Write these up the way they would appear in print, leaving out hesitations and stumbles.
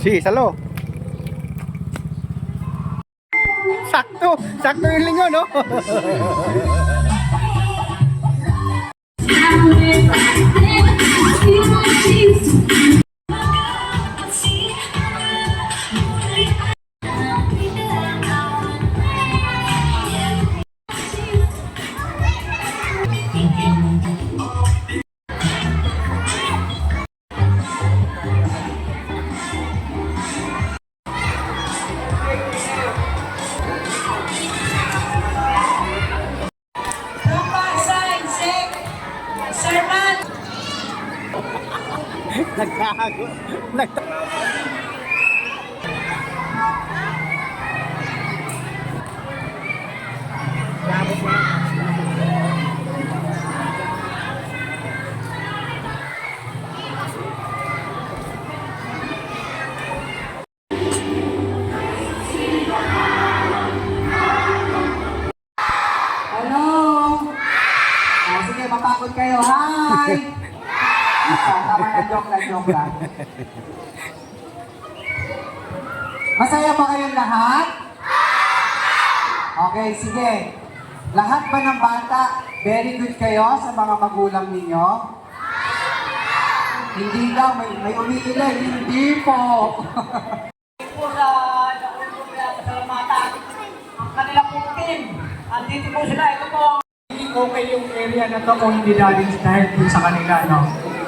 Si, salo. Sakto, sakto yung lingo, no? Nagtago. Sige, mapagod kayo. Hi! Tama na, joke lang. Masaya ba kayong lahat? Okay, sige. Lahat ba ng bata, very good kayo sa mga magulang ninyo? Hindi daw, may umiilan. Hindi po. Po sa salamatan, ang kanilang pong team. Andito po sila, ito po. Hindi okay yung area na to kung hindi natin dahil dun sa kanila, no?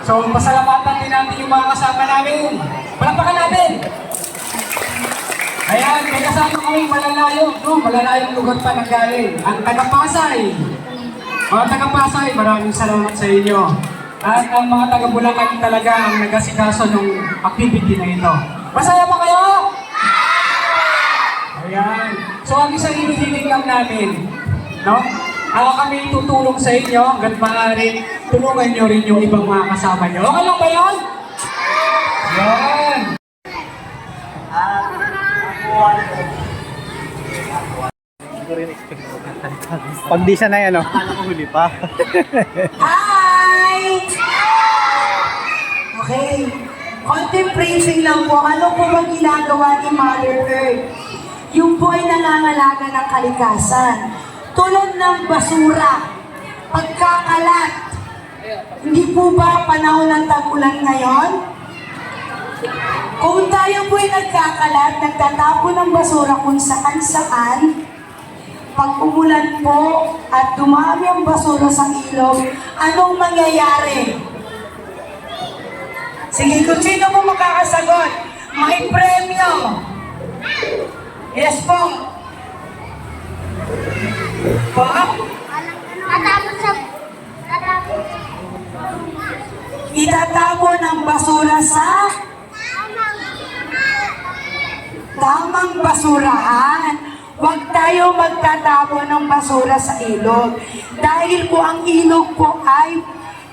So, pasalamatan din natin yung mga kasama namin. Palakpakan natin! Ayan, may kasama kami malalayo, no? Malalayong lugar pa nanggaling. Ang taga-Pasay. Mga taga-Pasay, maraming salamat sa inyo. At ang mga taga-Bulacan talaga ang nagasikaso ng activity na ito. Masaya ba kayo? Ayan. So, ang isang hinihiling lang namin, no? Kami tutulong sa inyo hanggang maaari, tulungan nyo rin yung ibang mga kasama nyo. Okay lang ba yun? Yan! Pag di sanay, ano? Akala ko huli pa. Hi! Okay. Content praising lang po. Ano po bang ginagawa ni Mother Earth? Yung po ay nangangalaga ng kalikasan. Tulad ng basura, pagkakalat. Hindi po ba panahon ng tag-ulan ngayon? Kung tayo po ay nagkakalat, nagtatapon ng basura kung saan-saan, pag umulan po at dumami ang basura sa ilog, anong mangyayari? Sige, kung sino po makakasagot, may premyo. Yes po. Itatapon ang basura sa tamang basurahan. Huwag tayo magtatapon ng basura sa ilog. Dahil po ang ilog po ay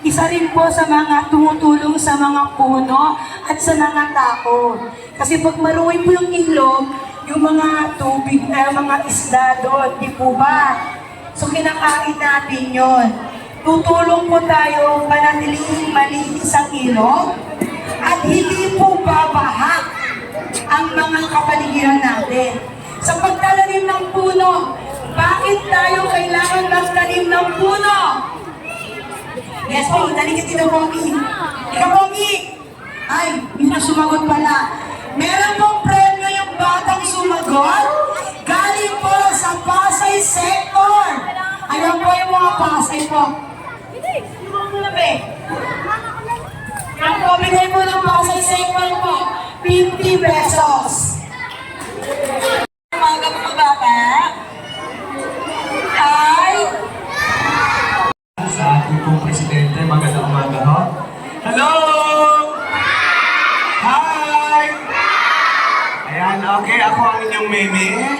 isa rin po sa mga tumutulong sa mga puno at sa mga tao. Kasi pag maruwi po yung ilog, yung mga tubig, mga isda doon, di po ba? So kinakain natin yun. Tutulong po tayo panatilihin malinis ang ilog at hindi po babaha ang mga kapaligiran natin. Sa pagtalanim ng puno, bakit tayo kailangan magtanim ng puno? Yes po, dali ka dito, Pogi. Ikaw, Pogi! Ay, hindi na sumagot pala. Meron pong premyo yung batang sumagot. Galing po sa Pasay Sector. Ayan po yung mga Pasay po. Yung muna be. Ang pabigay po ng Pasay Sector po, 50 pesos. Umaga po mga bata. Hi! Sa ating pong presidente, magandang umaga ho. Hello! Hi! Ayan, okay, ako ang inyong meme.